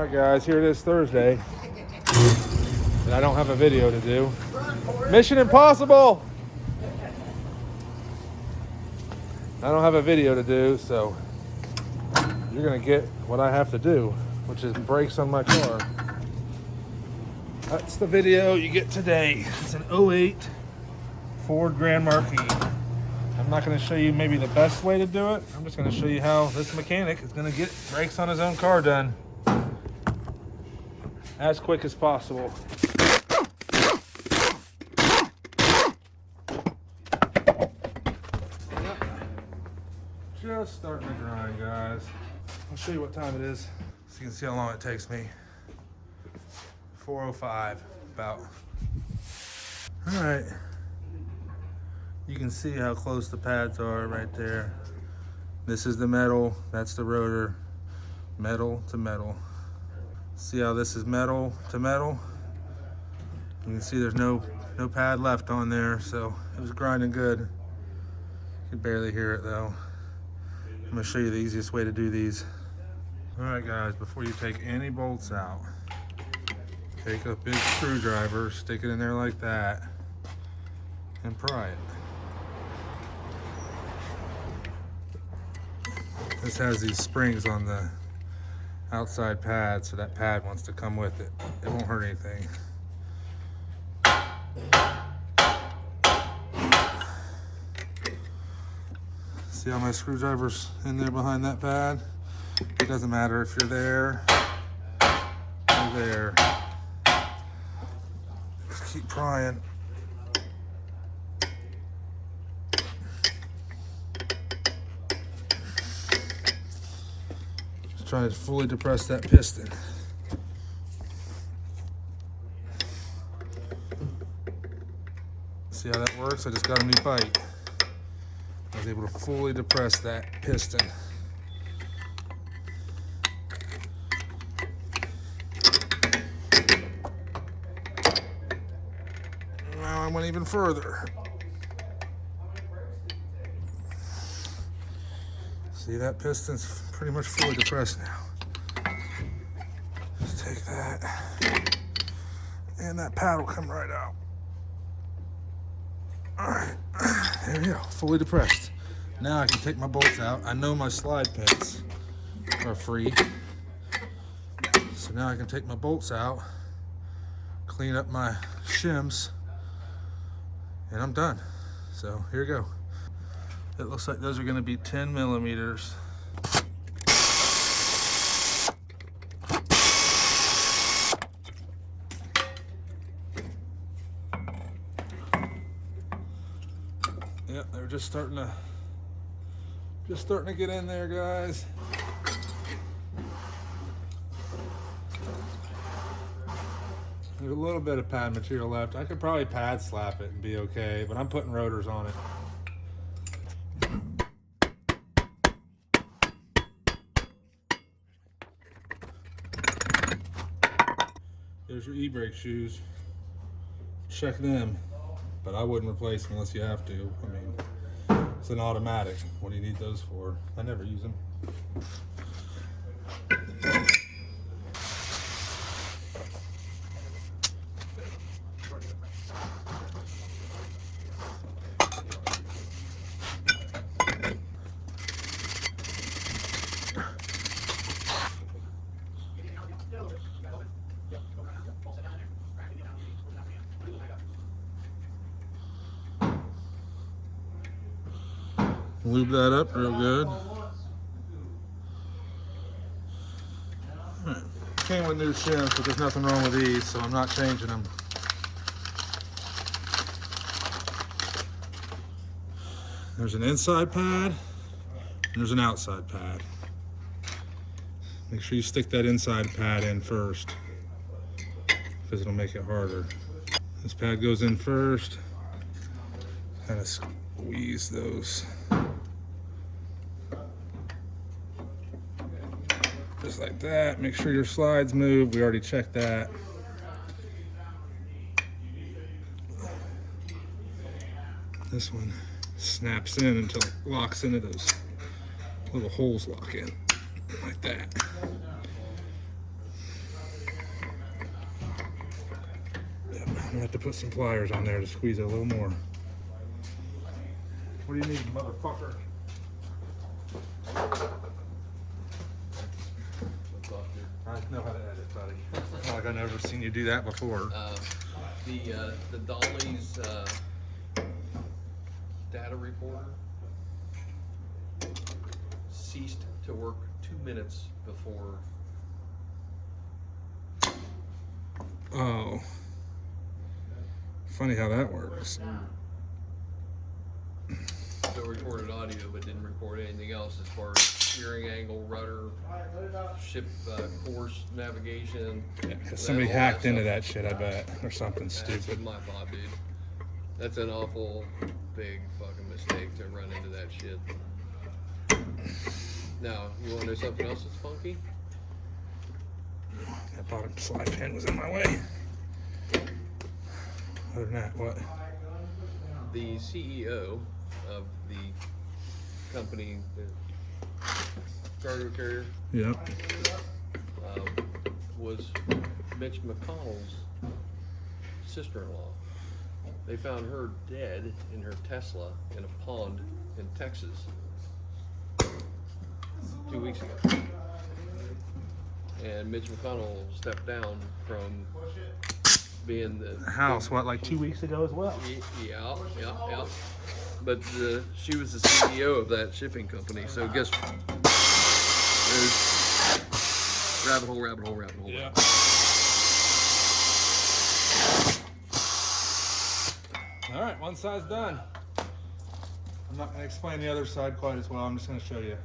Alright guys, here it is Thursday. And I don't have a video to do. Mission impossible! I don't have a video to do, so you're gonna get what I have to do, which is brakes on my car. That's the video you get today. It's an 08 Ford Grand Marquis. I'm not gonna show you maybe the best way to do it. I'm just gonna show you how this mechanic is gonna get brakes on his own car done as quick as possible. Just starting to grind, guys. I'll show you what time it is so you can see how long it takes me. 4:05 about. All right. You can see how close the pads are right there. This is the metal, that's the rotor. Metal to metal. See how this is metal to metal? You can see there's no pad left on there, so it was grinding good. You can barely hear it though. I'm gonna show you the easiest way to do these. All right guys, before you take any bolts out, take a big screwdriver, stick it in there like that, and pry it. This has these springs on the outside pad, so that pad wants to come with it. It won't hurt anything. See how my screwdriver's in there behind that pad? It doesn't matter if you're there or there. Just keep prying. Just trying to fully depress that piston. See how that works? I just got a new bite. I was able to fully depress that piston. Now I went even further. See, that piston's pretty much fully depressed now. Just take that, and that pad will come right out. All right, there we go, fully depressed. Now I can take my bolts out. I know my slide pins are free. So now I can take my bolts out, clean up my shims, and I'm done. So here we go. It looks like those are gonna be 10 millimeters. Yep, they're just starting to get in there, guys. There's a little bit of pad material left. I could probably pad slap it and be okay, but I'm putting rotors on it. There's your e-brake shoes. Check them, but I wouldn't replace them unless you have to. I mean, it's an automatic. What do you need those for? I never use them. Lube that up real good. Right. Came with new shims, but there's nothing wrong with these, so I'm not changing them. There's an inside pad, and there's an outside pad. Make sure you stick that inside pad in first, because it'll make it harder. This pad goes in first. Kind of squeeze those. Just like that. Make sure your slides move. We already checked that. This one snaps in until it locks into those little holes lock in, like that. gonna have to put some pliers on there to squeeze it a little more. What do you need, motherfucker? I know how to edit, buddy. It's not like I've never seen you do that before. The Dolly's data recorder ceased to work 2 minutes before. Oh. Funny how that works. So recorded audio, but didn't record anything else as far as steering angle, rudder, ship course navigation. Yeah, somebody hacked into that shit, I bet, or something That's stupid. my thought, dude. That's an awful big fucking mistake to run into that shit. Now, you want to know something else that's funky? That bottom slide pin was in my way. Other than that, what? The CEO of the company, the cargo carrier, Yep. was Mitch McConnell's sister-in-law. They found her dead in her Tesla in a pond in Texas 2 weeks ago. And Mitch McConnell stepped down from being the House, what, like 2 weeks ago as well? Yeah. But she was the CEO of that shipping company. So guess there's rabbit hole. Yeah. All right, one side's done. I'm not gonna explain the other side quite as well. I'm just gonna show you.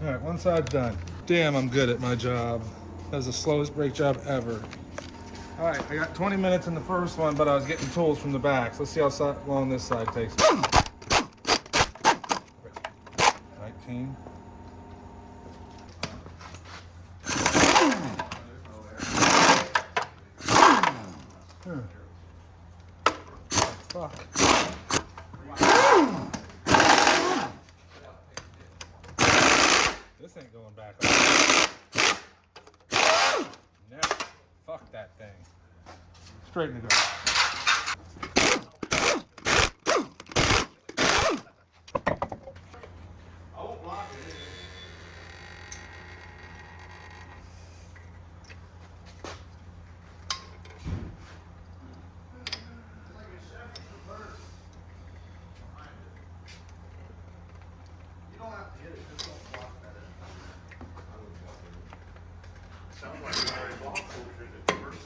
All right, one side's done. Damn, I'm good at my job. That was the slowest brake job ever. All right, I got 20 minutes in the first one, but I was getting tools from the back. So let's see how long this side takes. 19. Fuck. This ain't going back. No. Fuck that thing. Straight in the go.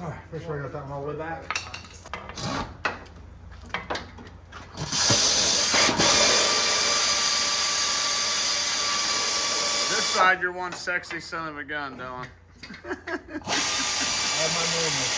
Alright, pretty sure I got that one all the way back. This side, you're one sexy son of a gun, Dylan. I have my movement.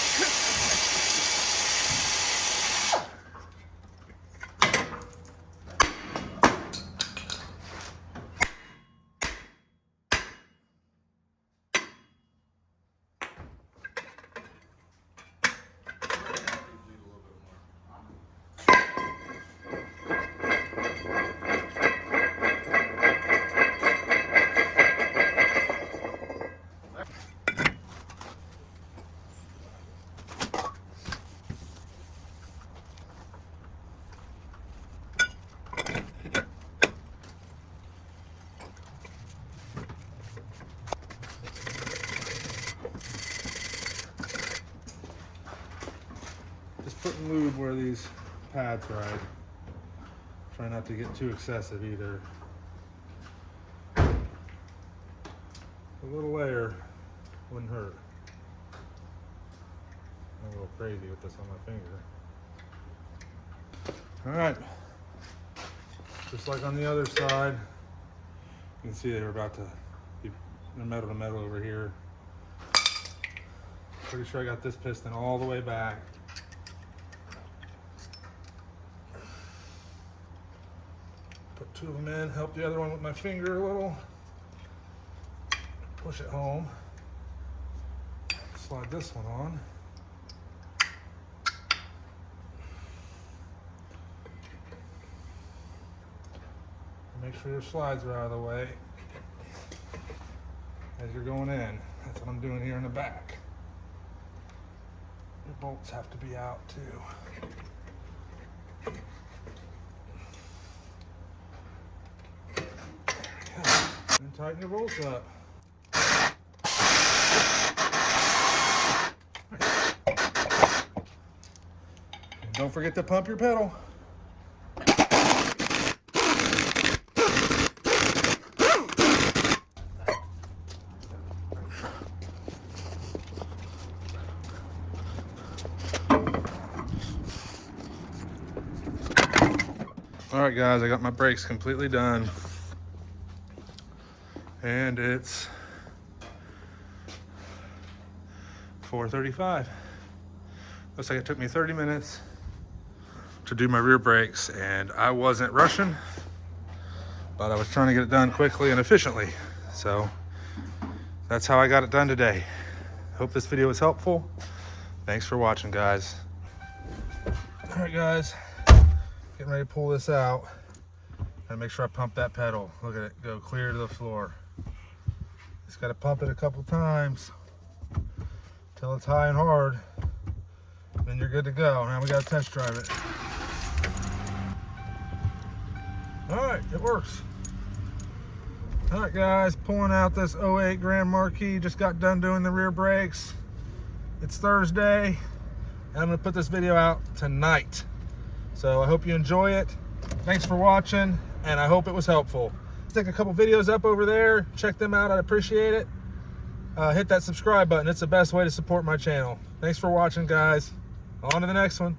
Just putting lube where these pads ride. Try not to get too excessive either. A little layer wouldn't hurt. I'm a little crazy with this on my finger. All right. Just like on the other side, you can see they were about to be metal to metal over here. Pretty sure I got this piston all the way back. Put two of them in, help the other one with my finger a little. Push it home. Slide this one on. Make sure your slides are out of the way as you're going in. That's what I'm doing here in the back. Your bolts have to be out too. There we go. And tighten your bolts up. And don't forget to pump your pedal. All right, guys, I got my brakes completely done. And it's 4:35. Looks like it took me 30 minutes to do my rear brakes, and I wasn't rushing, but I was trying to get it done quickly and efficiently. So that's how I got it done today. Hope this video was helpful. Thanks for watching, guys. All right, guys. Getting ready to pull this out. Gotta make sure I pump that pedal. Look at it go clear to the floor. Just gotta pump it a couple times till it's high and hard. Then you're good to go. Now we gotta test drive it. All right, it works. All right, guys, pulling out this 08 Grand Marquis. Just got done doing the rear brakes. It's Thursday, and I'm gonna put this video out tonight. So I hope you enjoy it. Thanks for watching, and I hope it was helpful. Stick a couple videos up over there. Check them out. I'd appreciate it. Hit that subscribe button. It's the best way to support my channel. Thanks for watching, guys. On to the next one.